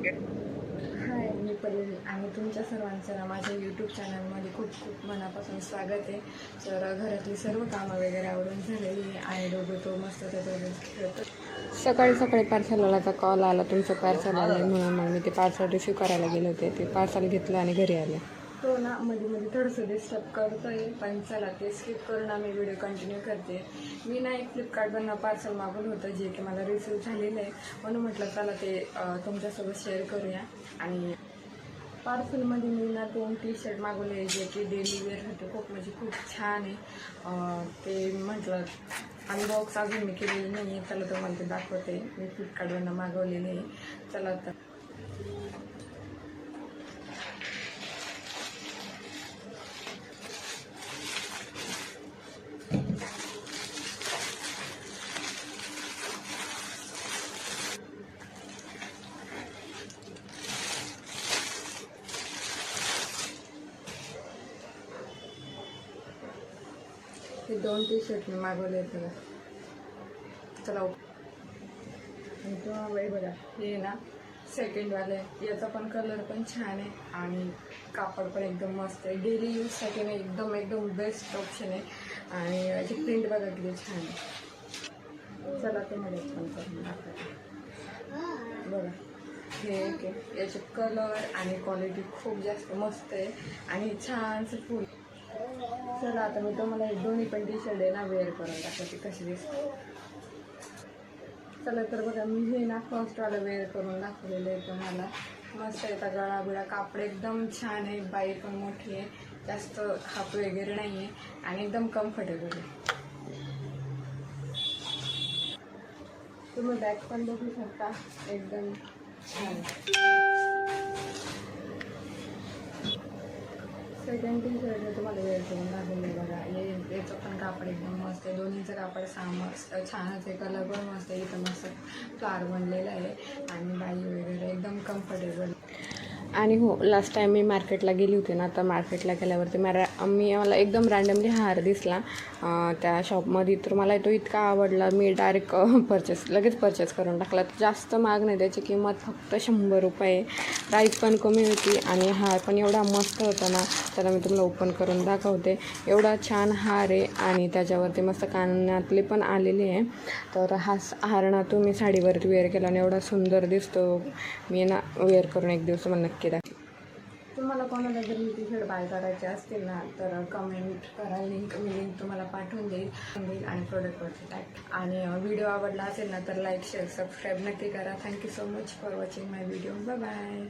हाय, मी पल्लवी आणि तुमच्या सर्वांचं ना माझ्या यूट्यूब चॅनलमध्ये खूप खूप मनापासून स्वागत आहे. तर घरातली सर्व कामं वगैरे आवडून झालेली आणि दोघं तो मस्त त्याच्यावर खेळतो. सकाळी सकाळी पार्सलवाल्याचा कॉल आला, तुमचं पार्सल आलं म्हणून मग मी ते पार्सल रिसीव करायला गेले होते. ते पार्सल घेतलं आणि घरी आले. तो ना मध्ये मध्ये थोडंसं डिस्टर्ब करतोय, पण चला ते स्किप करून आम्ही व्हिडिओ कंटिन्यू करते. मी ना एक फ्लिपकार्टवरनं पार्सल मागवलं होतं जे की मला रिसीव झालेलं आहे, म्हणून म्हटलं चला ते तुमच्यासोबत शेअर करूया. आणि पार्सलमध्ये मी ना 2 टी-शर्ट मागवले जे की डेली वेअर होते. खूप म्हणजे खूप छान आहे. ते म्हटलं अनबॉक्स अजून मी केलेली नाही आहे, चला तुम्हाला ते दाखवते. मी फ्लिपकार्टवरनं मागवलेले आहे. चला तर हे 2 टी-शर्ट मी मागवले आहेत बघा. चला आणि तो बघा, हे ना सेकंडवाले आहे. याचा पण कलर पण छान आहे आणि कापड पण एकदम मस्त आहे. डेली यूजसाठी ना एकदम एकदम बेस्ट ऑप्शन आहे. आणि याची प्रिंट बघा किती छान आहे. चला तुम्हाला पण करून दाखवते बघा. हे एक आहे, याचे कलर आणि क्वालिटी खूप जास्त मस्त आहे आणि छानसं फुल. चला आता मी तुम्हाला हे दोन्ही पण टी-शर्ट आहे ना वेअर करून दाखवते कशी दिसते. चला तर बघा, मी हे ना फर्स्टवाला वेअर करून दाखवलेलं आहे तुम्हाला. मस्त आहे. गळा बिळा कापड एकदम छान आहे. बाई पण मोठी आहे, जास्त हाप वगैरे नाही आहे आणि एकदम कम्फर्टेबल आहे. तुम्ही बॅग पण बघू शकता, एकदम छान. सेकंड टी-शर्ट तुम्हाला वेअर करून दाखवले बघा. याचं पण कापड एकदम मस्त आहे. दोन्हीचं कापड मस्त छानच आहे. कलर पण मस्त आहे. इथं मस्त फ्लावर बनलेलं आहे आणि बाई वगैरे एकदम कम्फर्टेबल. आणि हो, लास्ट टाईम मी मार्केटला गेली होती ना, तर मार्केटला गेल्यावरती मला एकदम रँडमली हार दिसला त्या शॉपमध्ये. तर मला तो इतका आवडला, मी डायरेक्ट लगेच परचेस करून टाकला. जास्त महाग नाही, त्याची किंमत फक्त 100 रुपये. प्राईस पण कमी होती आणि हार पण एवढा मस्त होता ना. त्याला मी तुम्हाला ओपन करून दाखवते. एवढा छान हार आहे आणि त्याच्यावरती मस्त कानातले पण आलेले आहे. तर हा हार ना तुम्ही साडीवरती वेअर केला आणि एवढा सुंदर दिसतो. मी ना वेअर करून एक दिवस मला नक्की दाखवेन. तुम्हाला कोणाला जर ही टी-शर्ट बाय करायचे असतील ना, तर कमेंट करा. मी लिंक तुम्हाला पाठवून देईल आणि प्रोडक्टवरती टॅग. आणि व्हिडिओ आवडला असेल ना, तर लाईक शेअर सबस्क्राईब नक्की करा. Thank you so much for watching my video. Bye bye.